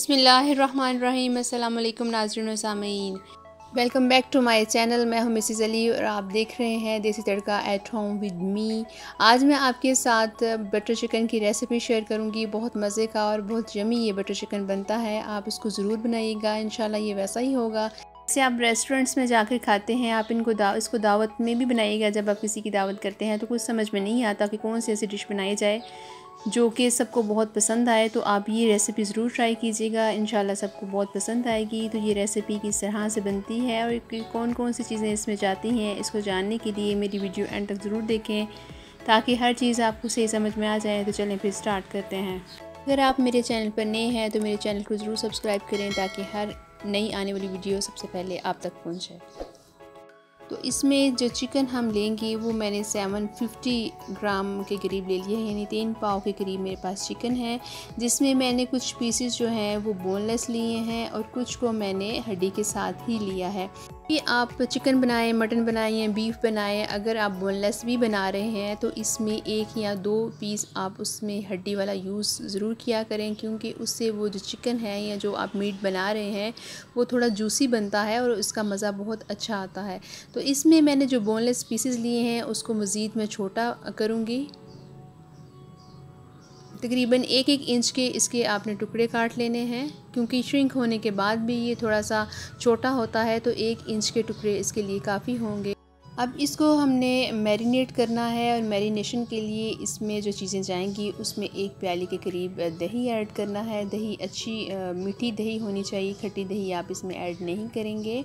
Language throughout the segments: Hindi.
बिस्मिल्लाहिर्रहमानिर्रहीम। अस्सलाम वालेकुम नाज़रीन व सामीन, welcome back to my channel. मैं हूं मिसेज़ अली और आप देख रहे हैं देसी तड़का एट होम विद मी। आज मैं आपके साथ बटर चिकन की रेसिपी शेयर करूंगी। बहुत मज़े का और बहुत यमी ये बटर चिकन बनता है। आप इसको ज़रूर बनाइएगा, इंशाल्लाह ये वैसा ही होगा जैसे आप रेस्टोरेंट्स में जाकर खाते हैं। आप इसको दावत में भी बनाइएगा। जब आप किसी की दावत करते हैं तो कुछ समझ में नहीं आता कि कौन सी ऐसी डिश बनाई जाए जो कि सबको बहुत पसंद आए। तो आप ये रेसिपी ज़रूर ट्राई कीजिएगा, इंशाल्लाह सबको बहुत पसंद आएगी। तो ये रेसिपी किस तरह से बनती है और कौन कौन सी चीज़ें इसमें जाती हैं, इसको जानने के लिए मेरी वीडियो एंड तक ज़रूर देखें ताकि हर चीज़ आपको सही समझ में आ जाए। तो चलें फिर स्टार्ट करते हैं। अगर आप मेरे चैनल पर नए हैं तो मेरे चैनल को ज़रूर सब्सक्राइब करें ताकि हर नई आने वाली वीडियो सबसे पहले आप तक पहुँचे। तो इसमें जो चिकन हम लेंगे वो मैंने 750 ग्राम के करीब ले लिया है, यानी 3 पाव के करीब मेरे पास चिकन है, जिसमें मैंने कुछ पीसेस जो हैं वो बोनलेस लिए हैं और कुछ को मैंने हड्डी के साथ ही लिया है। कि आप चिकन बनाएं, मटन बनाएं या बीफ बनाएं, अगर आप बोनलेस भी बना रहे हैं तो इसमें 1 या 2 पीस आप उसमें हड्डी वाला यूज़ ज़रूर किया करें, क्योंकि उससे वो जो चिकन है या जो आप मीट बना रहे हैं वो थोड़ा जूसी बनता है और उसका मज़ा बहुत अच्छा आता है। तो इसमें मैंने जो बोनलेस पीसेस लिए हैं उसको मज़ीद मैं छोटा करूँगी। तकरीबन 1-1 इंच के इसके आपने टुकड़े काट लेने हैं, क्योंकि श्रिंक होने के बाद भी ये थोड़ा सा छोटा होता है, तो 1 इंच के टुकड़े इसके लिए काफ़ी होंगे। अब इसको हमने मैरिनेट करना है और मैरिनेशन के लिए इसमें जो चीज़ें जाएंगी उसमें 1 प्याली के करीब दही ऐड करना है। दही अच्छी मीठी दही होनी चाहिए, खट्टी दही आप इसमें ऐड नहीं करेंगे।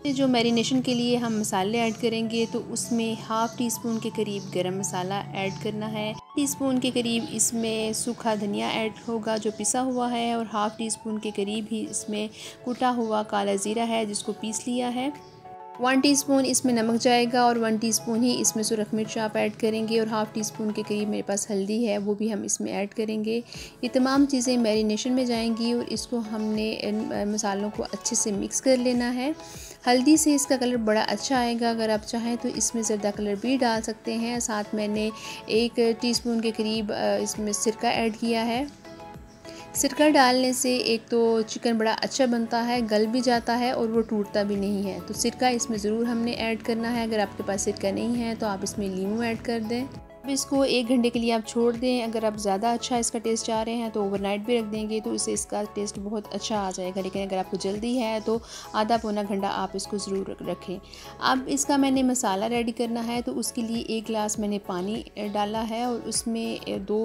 जो मैरिनेशन के लिए हम मसाले ऐड करेंगे तो उसमें हाफ़ टी स्पून के करीब गरम मसाला ऐड करना है। टीस्पून के करीब इसमें सूखा धनिया ऐड होगा जो पिसा हुआ है, और हाफ़ टी स्पून के करीब ही इसमें कुटा हुआ काला ज़ीरा है जिसको पीस लिया है। 1 टीस्पून इसमें नमक जाएगा और 1 टीस्पून ही इसमें सुरख मिर्च आप ऐड करेंगे, और हाफ़ टी स्पून के करीब मेरे पास हल्दी है वो भी हम इसमें ऐड करेंगे। ये तमाम चीज़ें मैरिनेशन में जाएंगी और इसको हमने इन मसालों को अच्छे से मिक्स कर लेना है। हल्दी से इसका कलर बड़ा अच्छा आएगा। अगर आप चाहें तो इसमें ज़र्दा कलर भी डाल सकते हैं। साथ मैंने 1 टीस्पून के करीब इसमें सिरका ऐड किया है। सिरका डालने से एक तो चिकन बड़ा अच्छा बनता है, गल भी जाता है और वो टूटता भी नहीं है। तो सिरका इसमें ज़रूर हमने ऐड करना है। अगर आपके पास सिरका नहीं है तो आप इसमें नींबू ऐड कर दें। अब इसको 1 घंटे के लिए आप छोड़ दें। अगर आप ज़्यादा अच्छा इसका टेस्ट चाह रहे हैं तो ओवरनाइट भी रख देंगे तो इससे इसका टेस्ट बहुत अच्छा आ जाएगा। लेकिन अगर आपको जल्दी है तो आधा पौना घंटा आप इसको ज़रूर रखें। अब इसका मैंने मसाला रेडी करना है, तो उसके लिए 1 गिलास मैंने पानी डाला है और उसमें 2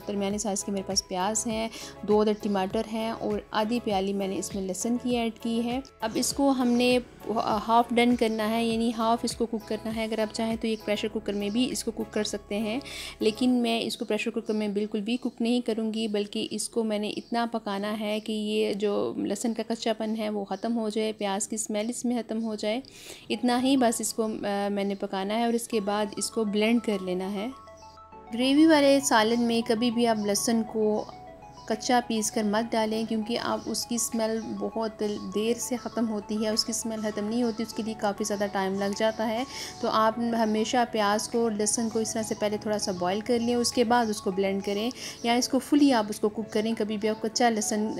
दरमियाने साइज़ के मेरे पास प्याज हैं, 2 अदर टमाटर हैं और आधी प्याली मैंने इसमें लहसुन की ऐड की है। अब इसको हमने हाफ़ डन करना है, यानी हाफ़ इसको कुक करना है। अगर आप चाहें तो एक प्रेशर कुकर में भी इसको कुक कर सकते हैं, लेकिन मैं इसको प्रेशर कुकर में बिल्कुल भी कुक नहीं करूँगी, बल्कि इसको मैंने इतना पकाना है कि ये जो लहसुन का कच्चापन है वो ख़त्म हो जाए, प्याज की स्मेल इसमें ख़त्म हो जाए। इतना ही बस इसको मैंने पकाना है और इसके बाद इसको ब्लेंड कर लेना है। ग्रेवी वाले सालन में कभी भी आप लहसुन को कच्चा पीस कर मत डालें, क्योंकि आप उसकी स्मेल बहुत देर से ख़त्म होती है। उसकी स्मेल ख़त्म नहीं होती, उसके लिए काफ़ी ज़्यादा टाइम लग जाता है। तो आप हमेशा प्याज को, लहसुन को इस तरह से पहले थोड़ा सा बॉईल कर लें, उसके बाद उसको ब्लेंड करें, या इसको फुली आप उसको कुक करें। कभी भी आप कच्चा लहसुन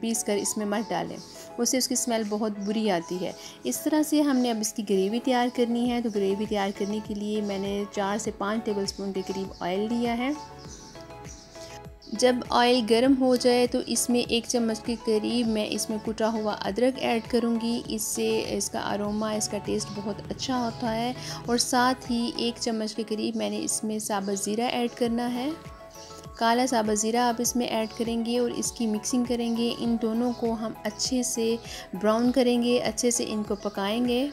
पीस कर इसमें मत डालें, उससे उसकी स्मेल बहुत बुरी आती है। इस तरह से हमने अब इसकी ग्रेवी तैयार करनी है। तो ग्रेवी तैयार करने के लिए मैंने 4 से 5 टेबल स्पून के करीब ऑयल लिया है। जब ऑयल गर्म हो जाए तो इसमें 1 चम्मच के करीब मैं इसमें कुटा हुआ अदरक ऐड करूँगी। इससे इसका अरोमा, इसका टेस्ट बहुत अच्छा होता है। और साथ ही 1 चम्मच के करीब मैंने इसमें साबुत ज़ीरा ऐड करना है। काला साबुत ज़ीरा आप इसमें ऐड करेंगे और इसकी मिक्सिंग करेंगे। इन दोनों को हम अच्छे से ब्राउन करेंगे, अच्छे से इनको पकाएंगे।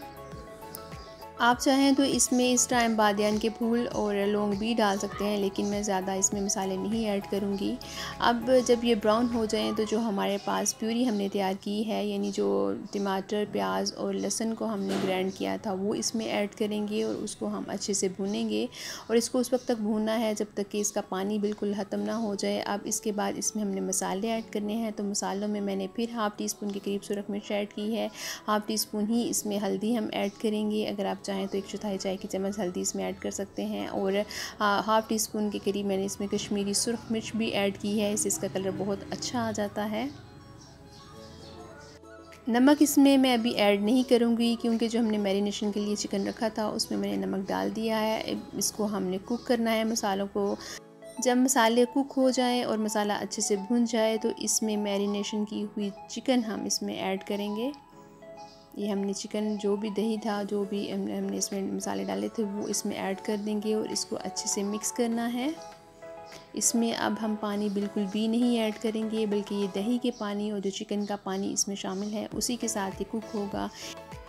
आप चाहें तो इसमें इस टाइम बादियान के फूल और लौंग भी डाल सकते हैं, लेकिन मैं ज़्यादा इसमें मसाले नहीं ऐड करूँगी। अब जब ये ब्राउन हो जाएं तो जो हमारे पास प्यूरी हमने तैयार की है, यानी जो टमाटर, प्याज और लहसुन को हमने ग्राइंड किया था, वो इसमें ऐड करेंगे और उसको हम अच्छे से भूनेंगे। और इसको उस वक्त तक भूनना है जब तक कि इसका पानी बिल्कुल ख़त्म ना हो जाए। अब इसके बाद इसमें हमने मसाले ऐड करने हैं। तो मसालों में मैंने फिर हाफ़ टी स्पून के करीब सुरख मिर्च ऐड की है। हाफ़ टी स्पून ही इसमें हल्दी हम ऐड करेंगे। अगर आप चाहें तो 1/4 चाय की चम्मच हल्दी इसमें ऐड कर सकते हैं। और हाफ़ टी स्पून के करीब मैंने इसमें कश्मीरी सुर्ख मिर्च भी ऐड की है, इससे इसका कलर बहुत अच्छा आ जाता है। नमक इसमें मैं अभी ऐड नहीं करूँगी क्योंकि जो हमने मैरिनेशन के लिए चिकन रखा था उसमें मैंने नमक डाल दिया है। इसको हमने कुक करना है मसालों को। जब मसाले कुक हो जाएं और मसाला अच्छे से भुन जाए तो इसमें मैरिनेशन की हुई चिकन हम इसमें ऐड करेंगे। ये हमने चिकन जो भी दही था, जो भी हमने इसमें मसाले डाले थे वो इसमें ऐड कर देंगे और इसको अच्छे से मिक्स करना है। इसमें अब हम पानी बिल्कुल भी नहीं ऐड करेंगे, बल्कि ये दही के पानी और जो चिकन का पानी इसमें शामिल है उसी के साथ ये कुक होगा।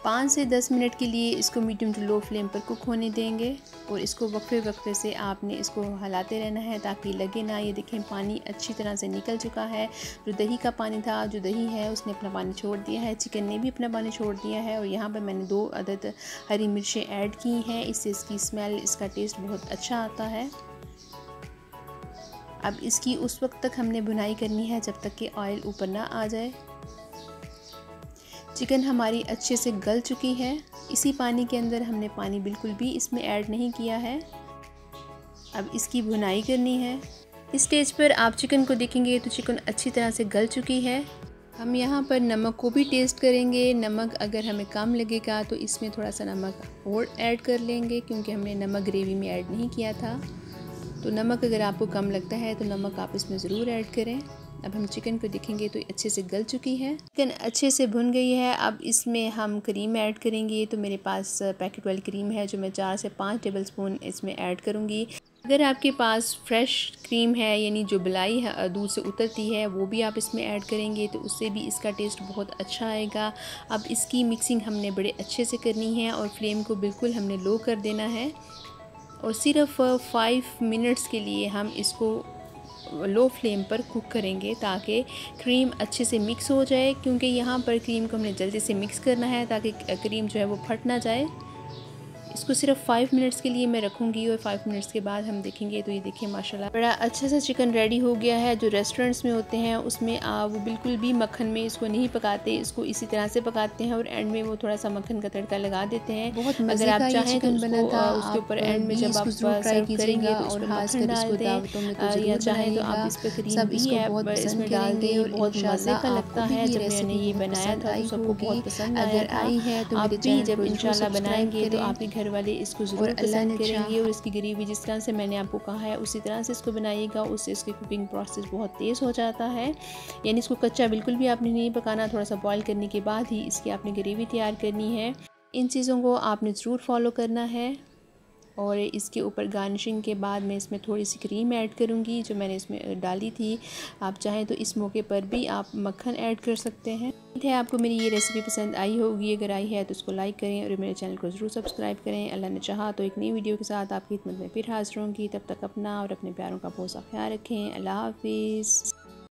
5 से 10 मिनट के लिए इसको मीडियम टू लो फ्लेम पर कुक होने देंगे और इसको वक्फे वक्फे से आपने इसको हिलाते रहना है ताकि लगे ना। ये देखें पानी अच्छी तरह से निकल चुका है। जो दही का पानी था, जो दही है उसने अपना पानी छोड़ दिया है, चिकन ने भी अपना पानी छोड़ दिया है और यहाँ पर मैंने 2 अदद हरी मिर्चें ऐड की हैं। इससे इसकी स्मेल, इसका टेस्ट बहुत अच्छा आता है। अब इसकी उस वक्त तक हमने भुनाई करनी है जब तक कि ऑयल ऊपर ना आ जाए। चिकन हमारी अच्छे से गल चुकी है। इसी पानी के अंदर हमने पानी बिल्कुल भी इसमें ऐड नहीं किया है। अब इसकी भुनाई करनी है। इस स्टेज पर आप चिकन को देखेंगे तो चिकन अच्छी तरह से गल चुकी है। हम यहाँ पर नमक को भी टेस्ट करेंगे। नमक अगर हमें कम लगेगा तो इसमें थोड़ा सा नमक और ऐड कर लेंगे क्योंकि हमने नमक ग्रेवी में ऐड नहीं किया था। तो नमक अगर आपको कम लगता है तो नमक आप इसमें ज़रूर ऐड करें। अब हम चिकन को देखेंगे तो अच्छे से गल चुकी है, चिकन अच्छे से भुन गई है। अब इसमें हम क्रीम ऐड करेंगे। तो मेरे पास पैकेट वाली क्रीम है जो मैं 4 से 5 टेबलस्पून इसमें ऐड करूँगी। अगर आपके पास फ्रेश क्रीम है, यानी जो मलाई है दूध से उतरती है, वो भी आप इसमें ऐड करेंगे तो उससे भी इसका टेस्ट बहुत अच्छा आएगा। अब इसकी मिक्सिंग हमने बड़े अच्छे से करनी है और फ्लेम को बिल्कुल हमने लो कर देना है और सिर्फ 5 मिनट्स के लिए हम इसको लो फ्लेम पर कुक करेंगे ताकि क्रीम अच्छे से मिक्स हो जाए। क्योंकि यहाँ पर क्रीम को हमने जल्दी से मिक्स करना है ताकि क्रीम जो है वो फट ना जाए। इसको सिर्फ 5 मिनट्स के लिए मैं रखूँगी और 5 मिनट्स के बाद हम देखेंगे तो ये देखिए माशाल्लाह बड़ा अच्छा सा चिकन रेडी हो गया है। जो रेस्टोरेंट्स में होते हैं उसमें वो बिल्कुल भी मक्खन में इसको नहीं पकाते, इसको इसी तरह से पकाते हैं और एंड में वो थोड़ा सा मक्खन का तड़का लगा देते हैं। बहुत अगर आप चाहें तो उसके ऊपर एंड में जब आप सर्व करेंगे तो उसमें मक्खन डाल दें या चाहें तो आप इस पर क्रीम भी इसमें डाल दें। बहुत मज़े का लगता है। जब मैंने ये बनाया था तो सबको बहुत पसंद आया था। आप भी जब इंशाल्लाह बनाएंगे तो आपके घर वाले इसको ज़रूर पसंद करेंगे। और इसकी ग्रेवी जिस तरह से मैंने आपको कहा है उसी तरह से इसको बनाइएगा, उससे इसकी कुकिंग प्रोसेस बहुत तेज़ हो जाता है। यानी इसको कच्चा बिल्कुल भी आपने नहीं पकाना, थोड़ा सा बॉईल करने के बाद ही इसकी आपने ग्रेवी तैयार करनी है। इन चीज़ों को आपने ज़रूर फॉलो करना है। और इसके ऊपर गार्निशिंग के बाद मैं इसमें थोड़ी सी क्रीम ऐड करूँगी जो मैंने इसमें डाली थी। आप चाहें तो इस मौके पर भी आप मक्खन ऐड कर सकते हैं। उम्मीद है आपको मेरी ये रेसिपी पसंद आई होगी। अगर आई है तो उसको लाइक करें और मेरे चैनल को ज़रूर सब्सक्राइब करें। अल्लाह ने चाहा तो एक नई वीडियो के साथ आपकी खिदमत में फिर हाजिर होंगी। तब तक अपना और अपने प्यारों का बहुत सा ख्याल रखें। अल्लाह हाफिज़।